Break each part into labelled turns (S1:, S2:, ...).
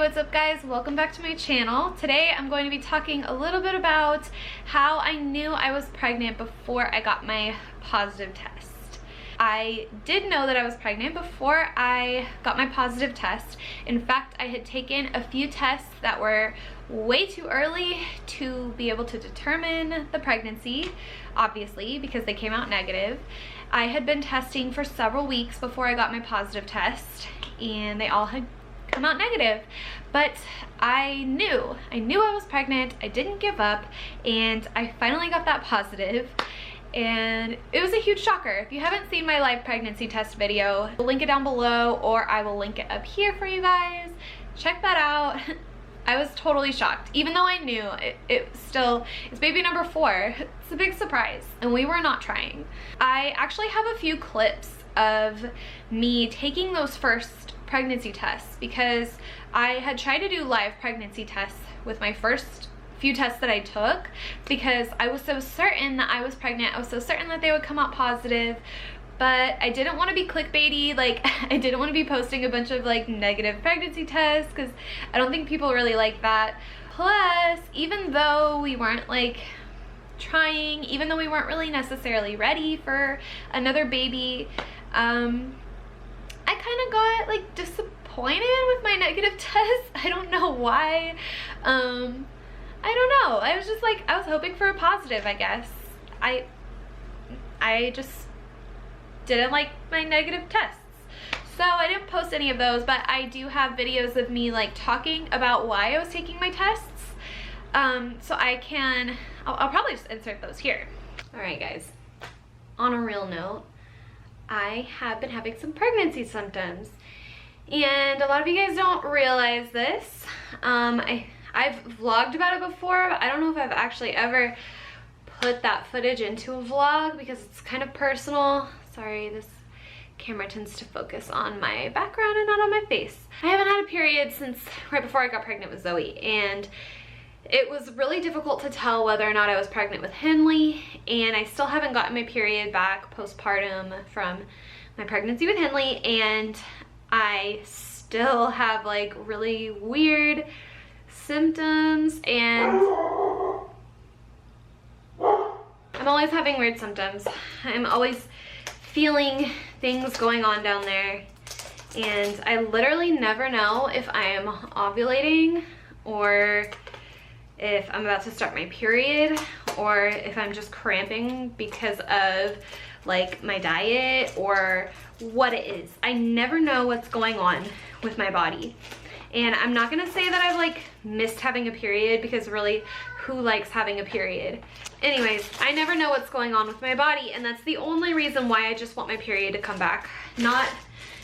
S1: what's up guys? Welcome back to my channel. Today I'm going to be talking a little bit about how I knew I was pregnant before I got my positive test. I did know that I was pregnant before I got my positive test. In fact, I had taken a few tests that were way too early to be able to determine the pregnancy, obviously, because they came out negative. I had been testing for several weeks before I got my positive test, and they all had come out negative, but I knew I was pregnant. I didn't give up, and I finally got that positive, and it was a huge shocker. If you haven't seen my live pregnancy test video, I'll link it down below, or I will link it up here for you guys. Check that out. I was totally shocked, even though I knew it's baby number 4. It's a big surprise, and we were not trying. I actually have a few clips of me taking those first pregnancy tests because I had tried to do live pregnancy tests with my first few tests that I took because I was so certain that I was pregnant. I was so certain that they would come out positive, but I didn't want to be clickbaity. Like, I didn't want to be posting a bunch of like negative pregnancy tests because I don't think people really like that. Plus, even though we weren't like trying, even though we weren't really necessarily ready for another baby, I kind of got like disappointed with my negative test. I don't know why. I don't know. I was just like, I was hoping for a positive, I guess. I just didn't like my negative tests. So I didn't post any of those, but I do have videos of me like talking about why I was taking my tests. So I'll probably just insert those here. All right, guys. On a real note, I have been having some pregnancy symptoms, and a lot of you guys don't realize this. I've vlogged about it before, but I don't know if I've actually ever put that footage into a vlog because it's kind of personal. Sorry, this camera tends to focus on my background and not on my face. I haven't had a period since right before I got pregnant with Zoe, and it was really difficult to tell whether or not I was pregnant with Henley, and I still haven't gotten my period back postpartum from my pregnancy with Henley, and I still have like really weird symptoms, and I'm always having weird symptoms. I'm always feeling things going on down there, and I literally never know if I am ovulating or if I'm about to start my period or if I'm just cramping because of like my diet or what it is. I never know what's going on with my body. And I'm not gonna say that I've like missed having a period because really, who likes having a period? Anyways, I never know what's going on with my body, and that's the only reason why I just want my period to come back. Not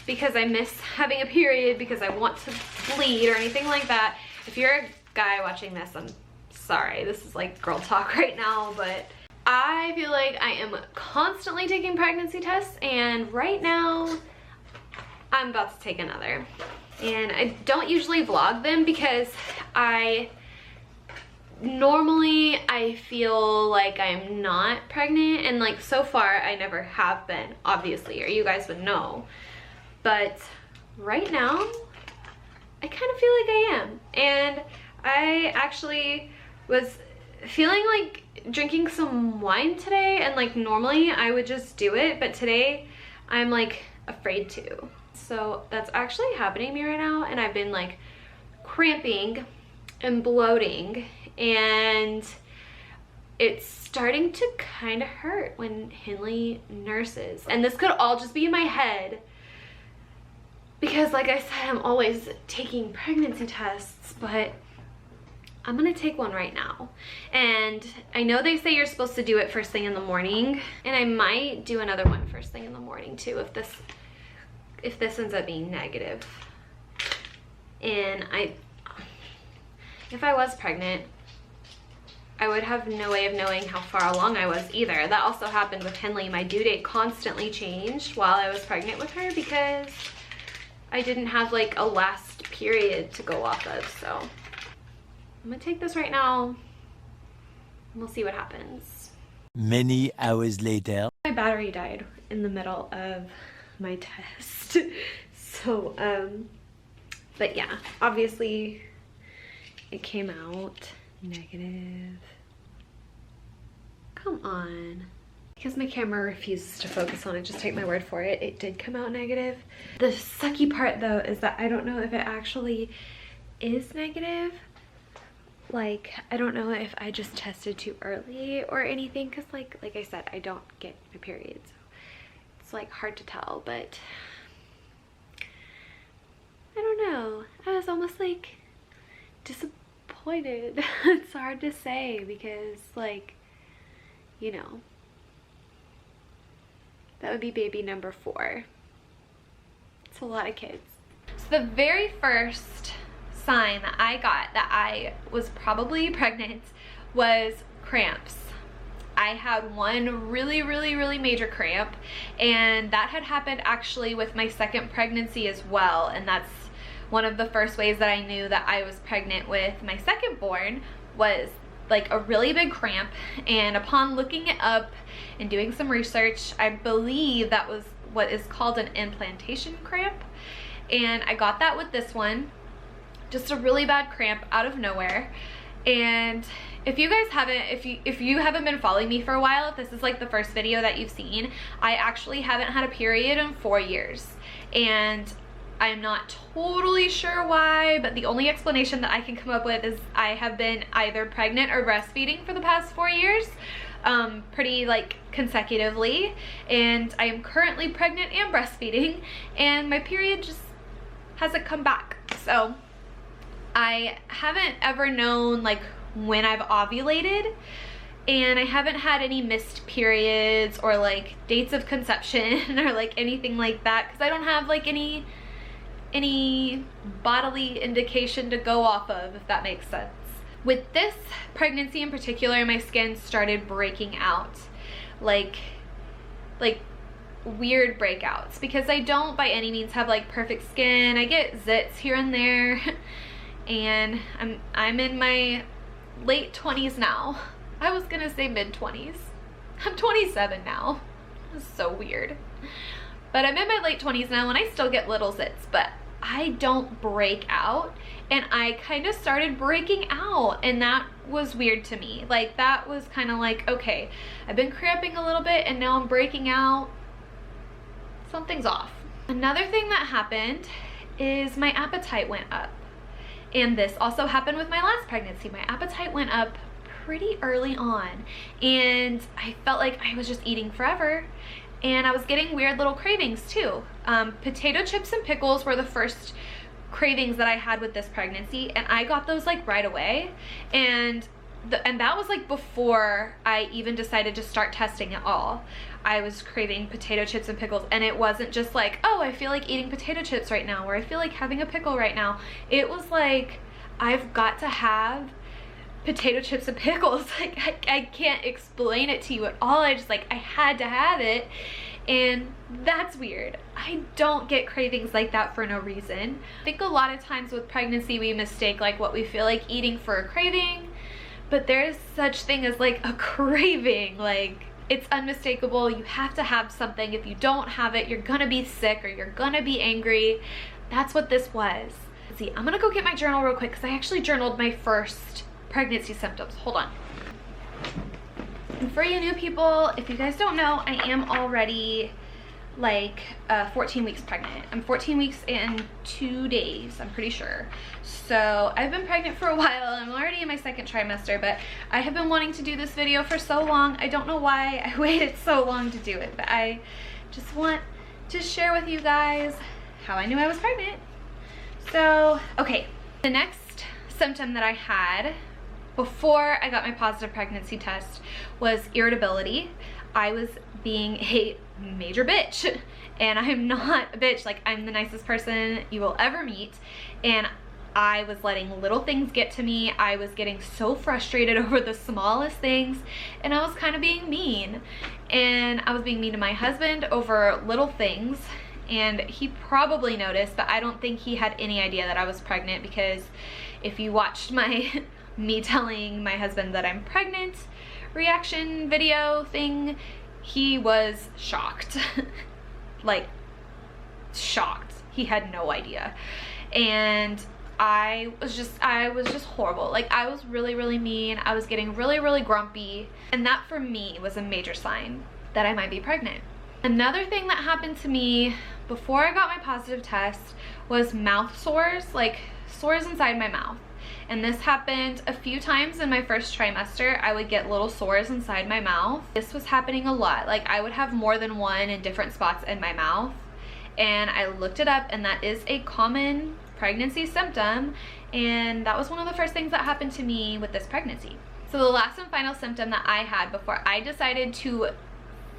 S1: because I miss having a period because I want to bleed or anything like that. If you're a guy watching this, I'm sorry, this is like girl talk right now, but I feel like I am constantly taking pregnancy tests, and right now I'm about to take another. And I don't usually vlog them because normally I feel like I'm not pregnant, and like so far I never have been, obviously, or you guys would know. But right now I kind of feel like I am, and I actually was feeling like drinking some wine today, and like normally I would just do it, but today I'm like afraid to. So that's actually happening to me right now, and I've been like cramping and bloating, and it's starting to kind of hurt when Henley nurses. And this could all just be in my head because like I said, I'm always taking pregnancy tests, but I'm gonna take one right now. And I know they say you're supposed to do it first thing in the morning, and I might do another one first thing in the morning too if this ends up being negative. And if I was pregnant, I would have no way of knowing how far along I was either. That also happened with Henley. My due date constantly changed while I was pregnant with her because I didn't have like a last period to go off of. So I'm gonna take this right now, and we'll see what happens.
S2: Many hours later.
S1: My battery died in the middle of my test. So But yeah, obviously it came out negative. Come on. Because my camera refuses to focus on it, just take my word for it. It did come out negative. The sucky part though is that I don't know if it actually is negative. Like, I don't know if I just tested too early or anything, because like I said, I don't get my period, so it's like hard to tell. But I don't know, I was almost like disappointed. It's hard to say because, like, you know, that would be baby number 4. It's a lot of kids. So the very first sign that I got that I was probably pregnant was cramps. I had one really major cramp, and that had happened actually with my second pregnancy as well, and that's one of the first ways that I knew that I was pregnant with my second born, was like a really big cramp. And upon looking it up and doing some research, I believe that was what is called an implantation cramp, and I got that with this one. Just a really bad cramp out of nowhere. And if you guys haven't, if you haven't been following me for a while, if this is like the first video that you've seen, I actually haven't had a period in 4 years, and I'm not totally sure why, but the only explanation that I can come up with is I have been either pregnant or breastfeeding for the past 4 years, pretty like consecutively, and I am currently pregnant and breastfeeding, and my period just hasn't come back. So I haven't ever known like when I've ovulated, and I haven't had any missed periods or like dates of conception or like anything like that, because I don't have like any bodily indication to go off of, if that makes sense. With this pregnancy in particular, my skin started breaking out, like weird breakouts, because I don't by any means have like perfect skin. I get zits here and there. And I'm in my late 20s now. I was gonna say mid 20s. I'm 27 now. This is so weird. But I'm in my late 20s now, and I still get little zits, but I don't break out. And I kind of started breaking out, and that was weird to me. Like, that was kind of like, okay, I've been cramping a little bit and now I'm breaking out. Something's off. Another thing that happened is my appetite went up. And this also happened with my last pregnancy. My appetite went up pretty early on, and I felt like I was just eating forever, and I was getting weird little cravings too. Potato chips and pickles were the first cravings that I had with this pregnancy, and I got those like right away, and that was like before I even decided to start testing at all. I was craving potato chips and pickles, and it wasn't just like, oh, I feel like eating potato chips right now, or I feel like having a pickle right now. It was like, I've got to have potato chips and pickles. Like, I can't explain it to you at all. I just like, I had to have it, and that's weird. I don't get cravings like that for no reason. I think a lot of times with pregnancy we mistake like what we feel like eating for a craving, but there's such thing as like a craving. Like, it's unmistakable. You have to have something. If you don't have it, you're gonna be sick or you're gonna be angry. That's what this was. Let's see, I'm gonna go get my journal real quick because I actually journaled my first pregnancy symptoms. Hold on. And for you new people, if you guys don't know, I am already like 14 weeks pregnant. I'm 14 weeks and 2 days, I'm pretty sure. So I've been pregnant for a while. I'm already in my second trimester, but I have been wanting to do this video for so long. I don't know why I waited so long to do it, but I just want to share with you guys how I knew I was pregnant. So, okay, the next symptom that I had before I got my positive pregnancy test was irritability. I was being a major bitch, and I'm not a bitch. Like, I'm the nicest person you will ever meet, and I was letting little things get to me. I was getting so frustrated over the smallest things, and I was kind of being mean. And I was being mean to my husband over little things, and he probably noticed, but I don't think he had any idea that I was pregnant, because if you watched my me telling my husband that I'm pregnant reaction video thing, he was shocked. Like, shocked. he had no idea. And I was just horrible. Like, I was really, really mean. I was getting really, really grumpy. And that for me was a major sign that I might be pregnant. Another thing that happened to me before I got my positive test was mouth sores, like sores inside my mouth. And this happened a few times in my first trimester. I would get little sores inside my mouth. This was happening a lot. Like, I would have more than one in different spots in my mouth. And I looked it up, and that is a common pregnancy symptom. And that was one of the first things that happened to me with this pregnancy. So the last and final symptom that I had before I decided to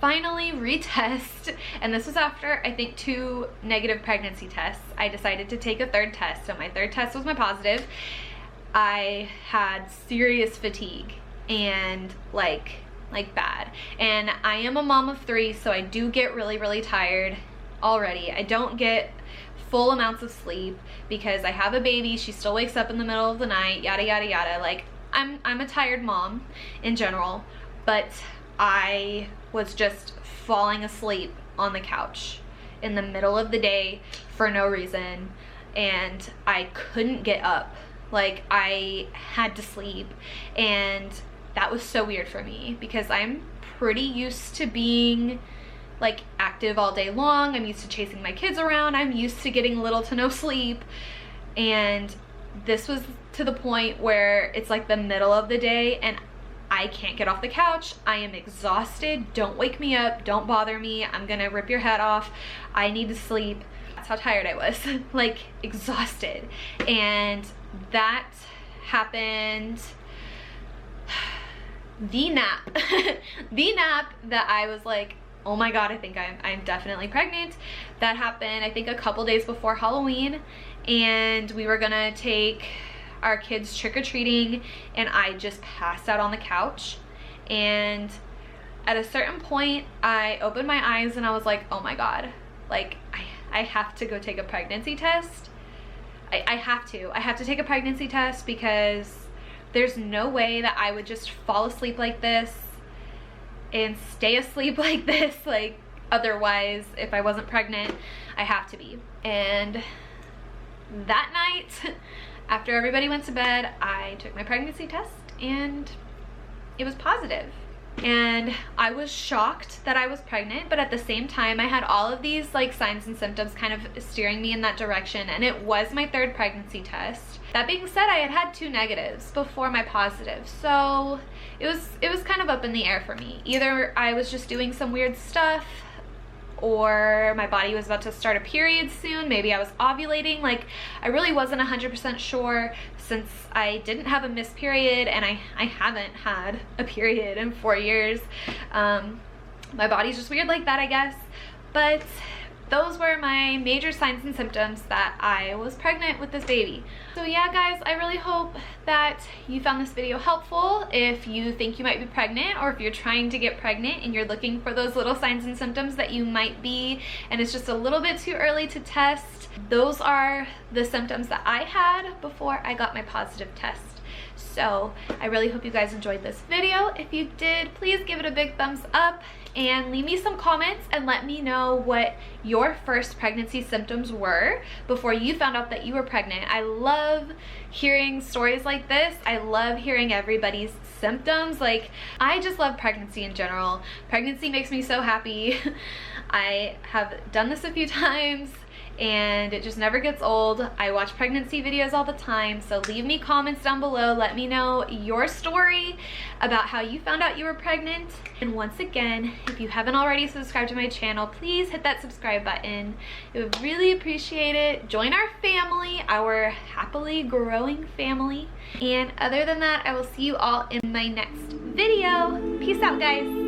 S1: finally retest, and this was after I think 2 negative pregnancy tests, I decided to take a third test. So my third test was my positive. I had serious fatigue and like bad. And I am a mom of 3, so I do get really, really tired already. I don't get full amounts of sleep because I have a baby. She still wakes up in the middle of the night, yada, yada, yada. Like, I'm a tired mom in general, but I was just falling asleep on the couch in the middle of the day for no reason, and I couldn't get up. Like, I had to sleep, and that was so weird for me because I'm pretty used to being like active all day long. I'm used to chasing my kids around. I'm used to getting little to no sleep, and this was to the point where it's like the middle of the day and I can't get off the couch. I am exhausted. Don't wake me up. Don't bother me. I'm gonna rip your head off. I need to sleep. That's how tired I was, like exhausted. And that happened, the nap, the nap that I was like, oh my God, I think I'm definitely pregnant. That happened, I think, a couple days before Halloween, and we were gonna take our kids trick-or-treating, and I just passed out on the couch. And at a certain point, I opened my eyes and I was like, oh my God, like I have to go take a pregnancy test. I have to take a pregnancy test because there's no way that I would just fall asleep like this and stay asleep like this. Like, otherwise, if I wasn't pregnant, I have to be. And that night, after everybody went to bed, I took my pregnancy test and it was positive. And I was shocked that I was pregnant, but at the same time I had all of these like signs and symptoms kind of steering me in that direction, and it was my 3rd pregnancy test. That being said, I had 2 negatives before my positive, so it was kind of up in the air for me. Either I was just doing some weird stuff, or my body was about to start a period soon. Maybe I was ovulating. Like, I really wasn't 100% sure since I didn't have a missed period, and I haven't had a period in 4 years. My body's just weird like that, I guess. But those were my major signs and symptoms that I was pregnant with this baby. So yeah, guys, I really hope that you found this video helpful. If you think you might be pregnant, or if you're trying to get pregnant and you're looking for those little signs and symptoms that you might be, and it's just a little bit too early to test, those are the symptoms that I had before I got my positive test. So I really hope you guys enjoyed this video. If you did, please give it a big thumbs up and leave me some comments and let me know what your first pregnancy symptoms were before you found out that you were pregnant. I love hearing stories like this. I love hearing everybody's symptoms. Like, I just love pregnancy in general. Pregnancy makes me so happy. I have done this a few times and it just never gets old. I watch pregnancy videos all the time, so leave me comments down below. Let me know your story about how you found out you were pregnant. And once again, if you haven't already subscribed to my channel, please hit that subscribe button. I would really appreciate it. Join our family, our happily growing family. And other than that, I will see you all in my next video. Peace out, guys.